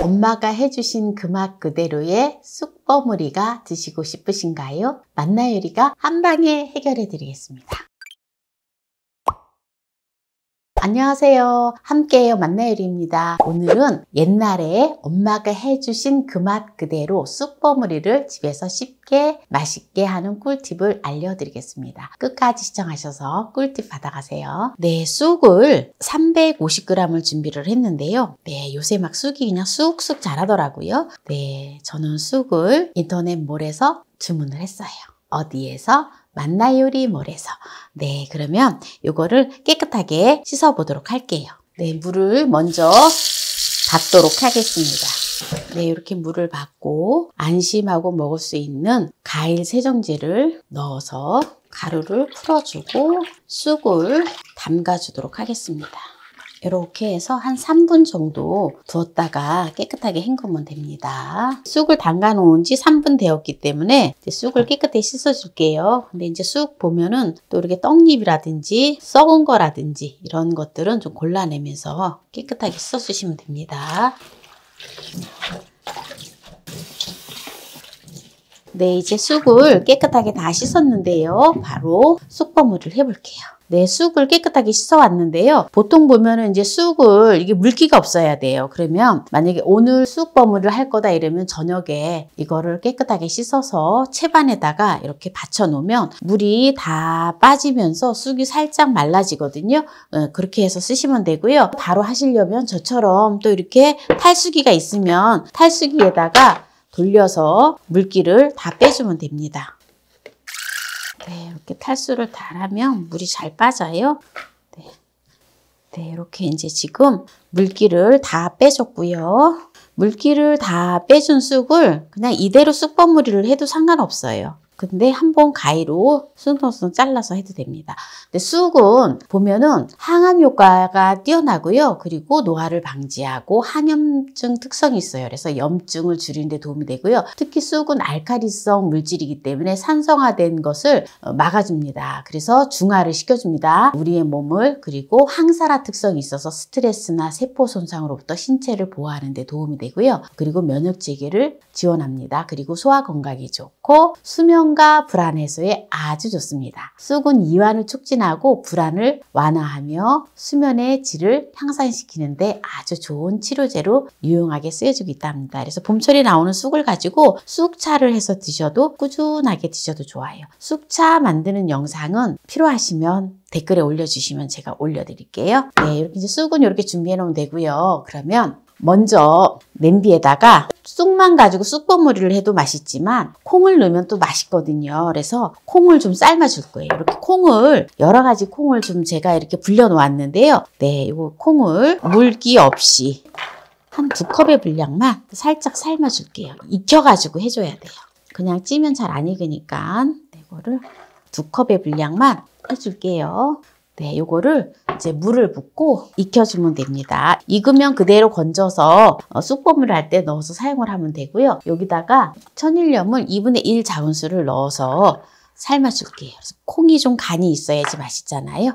엄마가 해주신 그 맛 그대로의 쑥 버무리가 드시고 싶으신가요? 맛나요리가 한방에 해결해 드리겠습니다. 안녕하세요. 함께해요 맛나요리입니다. 오늘은 옛날에 엄마가 해주신 그 맛 그대로 쑥 버무리를 집에서 쉽게 맛있게 하는 꿀팁을 알려드리겠습니다. 끝까지 시청하셔서 꿀팁 받아가세요. 네, 쑥을 350g을 준비를 했는데요. 네, 요새 막 쑥이 그냥 쑥쑥 자라더라고요. 네, 저는 쑥을 인터넷몰에서 주문을 했어요. 어디에서? 맛나요리몰에서. 네, 그러면 이거를 깨끗하게 씻어 보도록 할게요. 네, 물을 먼저 받도록 하겠습니다. 네, 이렇게 물을 받고 안심하고 먹을 수 있는 과일 세정제를 넣어서 가루를 풀어주고 쑥을 담가주도록 하겠습니다. 이렇게 해서 한 3분 정도 두었다가 깨끗하게 헹구면 됩니다. 쑥을 담가 놓은 지 3분 되었기 때문에 이제 쑥을 깨끗하게 씻어 줄게요. 근데 이제 쑥 보면은 또 이렇게 떡잎이라든지 썩은 거라든지 이런 것들은 좀 골라내면서 깨끗하게 씻어 주시면 됩니다. 네, 이제 쑥을 깨끗하게 다 씻었는데요. 바로 쑥 버무리를 해볼게요. 네, 쑥을 깨끗하게 씻어 왔는데요. 보통 보면은 이제 쑥을 이게 물기가 없어야 돼요. 그러면 만약에 오늘 쑥 버무리를 할 거다 이러면 저녁에 이거를 깨끗하게 씻어서 채반에다가 이렇게 받쳐 놓으면 물이 다 빠지면서 쑥이 살짝 말라지거든요. 그렇게 해서 쓰시면 되고요. 바로 하시려면 저처럼 또 이렇게 탈수기가 있으면 탈수기에다가 돌려서 물기를 다 빼주면 됩니다. 네, 이렇게 탈수를 다 하면 물이 잘 빠져요. 네, 이렇게 이제 지금 물기를 다 빼줬고요. 물기를 다 빼준 쑥을 그냥 이대로 쑥 버무리를 해도 상관없어요. 근데 한번 가위로 숭숭숭 잘라서 해도 됩니다. 근데 쑥은 보면은 항암 효과가 뛰어나고요. 그리고 노화를 방지하고 항염증 특성이 있어요. 그래서 염증을 줄이는 데 도움이 되고요. 특히 쑥은 알칼리성 물질이기 때문에 산성화된 것을 막아줍니다. 그래서 중화를 시켜줍니다. 우리의 몸을. 그리고 항산화 특성이 있어서 스트레스나 세포 손상으로부터 신체를 보호하는 데 도움이 되고요. 그리고 면역 체계를 지원합니다. 그리고 소화 건강에 좋고 수면과 불안 해소에 아주 좋습니다. 쑥은 이완을 촉진하고 불안을 완화하며 수면의 질을 향상시키는데 아주 좋은 치료제로 유용하게 쓰여지고 있답니다. 그래서 봄철에 나오는 쑥을 가지고 쑥차를 해서 드셔도 꾸준하게 드셔도 좋아요. 쑥차 만드는 영상은 필요하시면 댓글에 올려주시면 제가 올려드릴게요. 네, 이렇게 이제 쑥은 이렇게 준비해 놓으면 되고요. 그러면 먼저 냄비에다가 쑥만 가지고 쑥 버무리를 해도 맛있지만 콩을 넣으면 또 맛있거든요. 그래서 콩을 좀 삶아줄 거예요. 이렇게 콩을 여러 가지 콩을 좀 제가 이렇게 불려 놓았는데요. 네, 이거 콩을 물기 없이 한 2컵의 분량만 살짝 삶아줄게요. 익혀가지고 해줘야 돼요. 그냥 찌면 잘 안 익으니까 이거를 2컵의 분량만 해줄게요. 네, 요거를 이제 물을 붓고 익혀주면 됩니다. 익으면 그대로 건져서 쑥 버무리를 할 때 넣어서 사용을 하면 되고요. 여기다가 천일염을 2분의 1 작은술을 넣어서 삶아줄게요. 그래서 콩이 좀 간이 있어야지 맛있잖아요.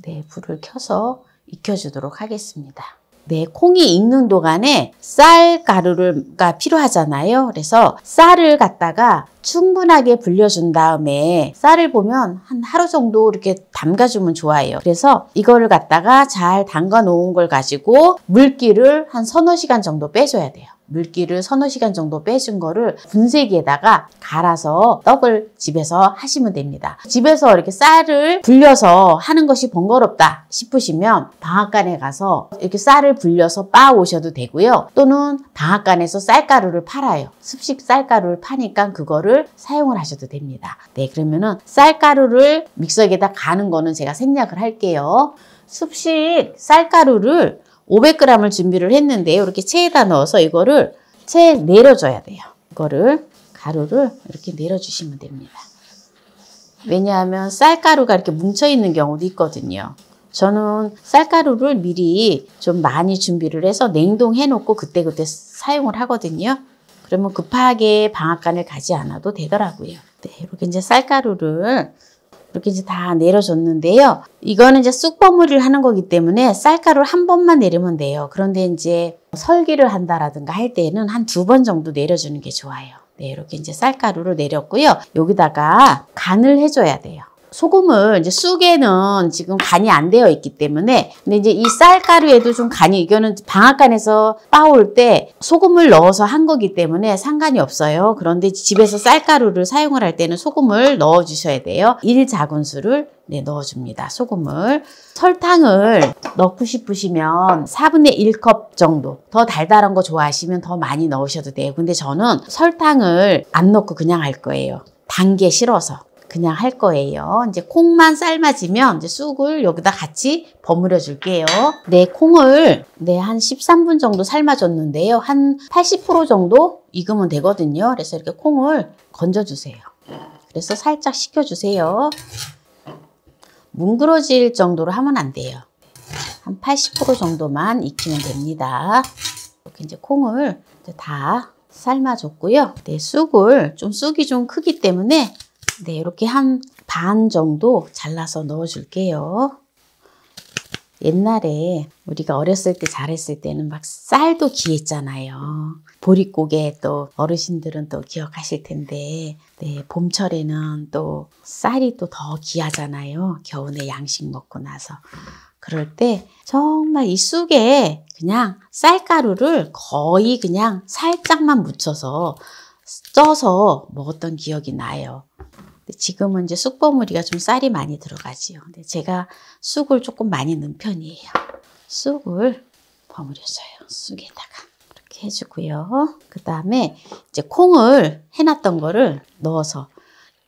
네, 불을 켜서 익혀주도록 하겠습니다. 네, 콩이 익는 동안에 쌀가루가 필요하잖아요. 그래서 쌀을 갖다가 충분하게 불려준 다음에 쌀을 보면 한 하루 정도 이렇게 담가주면 좋아요. 그래서 이거를 갖다가 잘 담가 놓은 걸 가지고 물기를 한 서너 시간 정도 빼줘야 돼요. 물기를 서너 시간 정도 빼준 거를 분쇄기에다가 갈아서 떡을 집에서 하시면 됩니다. 집에서 이렇게 쌀을 불려서 하는 것이 번거롭다 싶으시면 방앗간에 가서 이렇게 쌀을 불려서 빻아 오셔도 되고요. 또는 방앗간에서 쌀가루를 팔아요. 습식 쌀가루를 파니까 그거를 사용을 하셔도 됩니다. 네, 그러면은 쌀가루를 믹서기에다 가는 거는 제가 생략을 할게요. 습식 쌀가루를 500g을 준비를 했는데요. 이렇게 체에다 넣어서 이거를 체에 내려줘야 돼요. 이거를 가루를 이렇게 내려주시면 됩니다. 왜냐하면 쌀가루가 이렇게 뭉쳐있는 경우도 있거든요. 저는 쌀가루를 미리 좀 많이 준비를 해서 냉동해 놓고 그때그때 사용을 하거든요. 그러면 급하게 방앗간을 가지 않아도 되더라고요. 네, 이렇게 이제 쌀가루를 이렇게 이제 다 내려줬는데요. 이거는 이제 쑥버무리를 하는 거기 때문에 쌀가루를 한 번만 내리면 돼요. 그런데 이제 설기를 한다라든가 할 때는 한 2번 정도 내려주는 게 좋아요. 네, 이렇게 이제 쌀가루를 내렸고요. 여기다가 간을 해줘야 돼요. 소금을 이제 쑥에는 지금 간이 안 되어 있기 때문에 근데 이제 이 쌀가루에도 좀 간이 이거는 방앗간에서 빻을 때 소금을 넣어서 한 거기 때문에 상관이 없어요. 그런데 집에서 쌀가루를 사용을 할 때는 소금을 넣어 주셔야 돼요. 1작은술을 네, 넣어줍니다. 소금을. 설탕을 넣고 싶으시면 4분의 1컵 정도. 더 달달한 거 좋아하시면 더 많이 넣으셔도 돼요. 근데 저는 설탕을 안 넣고 그냥 할 거예요. 단 게 싫어서. 그냥 할 거예요. 이제 콩만 삶아지면 이제 쑥을 여기다 같이 버무려 줄게요. 네, 콩을 한 13분 정도 삶아줬는데요. 한 80% 정도 익으면 되거든요. 그래서 이렇게 콩을 건져 주세요. 그래서 살짝 식혀주세요. 뭉그러질 정도로 하면 안 돼요. 한 80% 정도만 익히면 됩니다. 이렇게 이제 콩을 이제 다 삶아줬고요. 네, 쑥이 좀 크기 때문에 네, 이렇게 한 반 정도 잘라서 넣어줄게요. 옛날에 우리가 어렸을 때 잘했을 때는 막 쌀도 귀했잖아요. 보릿고개 또 어르신들은 또 기억하실 텐데 네, 봄철에는 또 쌀이 또 더 귀하잖아요. 겨우내 양식 먹고 나서. 그럴 때 정말 이 쑥에 그냥 쌀가루를 거의 그냥 살짝만 묻혀서 쪄서 먹었던 기억이 나요. 지금은 이제 쑥버무리가 좀 쌀이 많이 들어가지요. 근데 제가 쑥을 조금 많이 넣은 편이에요. 쑥을 버무려줘요. 쑥에다가 이렇게 해주고요. 그 다음에 이제 콩을 해놨던 거를 넣어서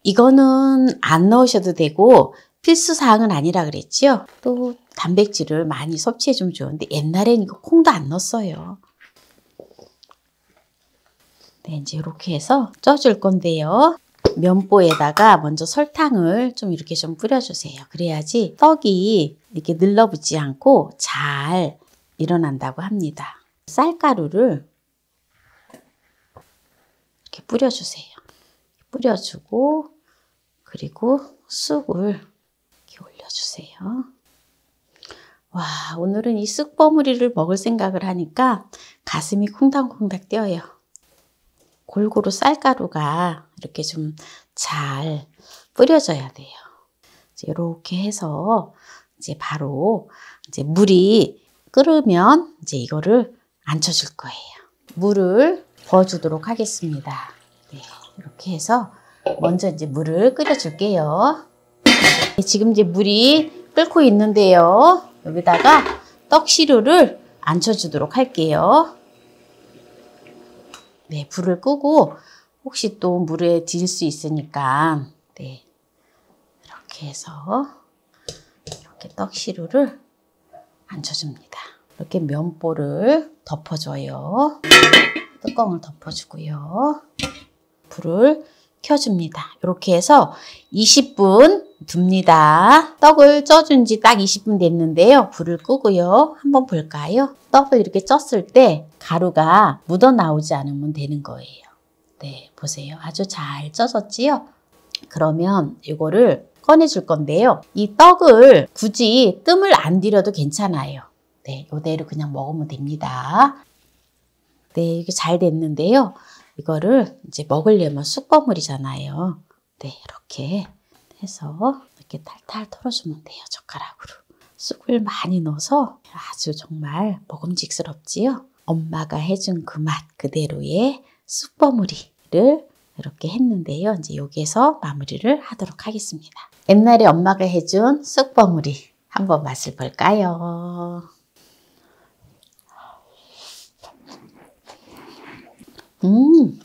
이거는 안 넣으셔도 되고 필수 사항은 아니라 그랬지요. 또 단백질을 많이 섭취해주면 좋은데 옛날엔 이거 콩도 안 넣었어요. 네, 이제 이렇게 해서 쪄줄 건데요. 면보에다가 먼저 설탕을 좀 이렇게 좀 뿌려주세요. 그래야지 떡이 이렇게 늘러붙지 않고 잘 일어난다고 합니다. 쌀가루를 이렇게 뿌려주세요. 뿌려주고 그리고 쑥을 이렇게 올려주세요. 와, 오늘은 이 쑥 버무리를 먹을 생각을 하니까 가슴이 콩닥콩닥 뛰어요. 골고루 쌀가루가 이렇게 좀 잘 뿌려져야 돼요. 이렇게 해서 이제 바로 이제 물이 끓으면 이제 이거를 앉혀줄 거예요. 물을 부어주도록 하겠습니다. 네, 이렇게 해서 먼저 이제 물을 끓여줄게요. 네, 지금 이제 물이 끓고 있는데요. 여기다가 떡시루를 앉혀주도록 할게요. 네, 불을 끄고 혹시 또 물에 질 수 있으니까 네, 이렇게 해서 이렇게 떡시루를 앉혀줍니다. 이렇게 면보를 덮어줘요. 뚜껑을 덮어주고요. 불을 켜줍니다. 이렇게 해서 20분 둡니다. 떡을 쪄준 지 딱 20분 됐는데요. 불을 끄고요. 한번 볼까요? 떡을 이렇게 쪘을 때 가루가 묻어 나오지 않으면 되는 거예요. 네, 보세요. 아주 잘 쪄졌지요? 그러면 이거를 꺼내줄 건데요. 이 떡을 굳이 뜸을 안 들여도 괜찮아요. 네, 이대로 그냥 먹으면 됩니다. 네, 이게 잘 됐는데요. 이거를 이제 먹으려면 쑥버무리잖아요. 네, 이렇게 해서 이렇게 탈탈 털어주면 돼요. 젓가락으로. 쑥을 많이 넣어서 아주 정말 먹음직스럽지요. 엄마가 해준 그 맛 그대로의 쑥버무리를 이렇게 했는데요. 이제 여기에서 마무리를 하도록 하겠습니다. 옛날에 엄마가 해준 쑥버무리 한번 맛을 볼까요?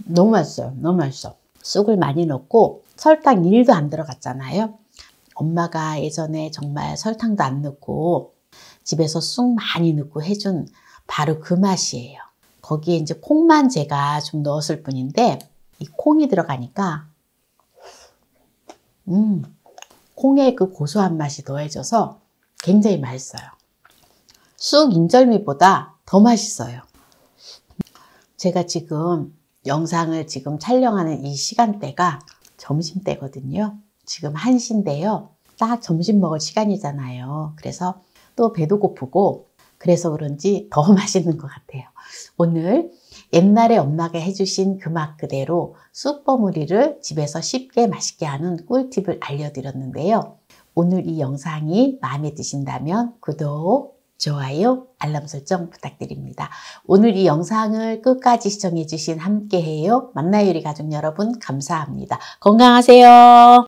너무 맛있어요. 너무 맛있어. 쑥을 많이 넣고 설탕 1도 안 들어갔잖아요. 엄마가 예전에 정말 설탕도 안 넣고 집에서 쑥 많이 넣고 해준 바로 그 맛이에요. 거기에 이제 콩만 제가 좀 넣었을 뿐인데 이 콩이 들어가니까 콩의 그 고소한 맛이 더해져서 굉장히 맛있어요. 쑥 인절미보다 더 맛있어요. 제가 지금 영상을 지금 촬영하는 이 시간대가 점심때거든요. 지금 1시인데요. 딱 점심 먹을 시간이잖아요. 그래서 또 배도 고프고 그래서 그런지 더 맛있는 것 같아요. 오늘 옛날에 엄마가 해주신 그 맛 그대로 쑥버무리를 집에서 쉽게 맛있게 하는 꿀팁을 알려드렸는데요. 오늘 이 영상이 마음에 드신다면 구독, 좋아요, 알람 설정 부탁드립니다. 오늘 이 영상을 끝까지 시청해주신 함께해요 만나요 요리 가족 여러분 감사합니다. 건강하세요.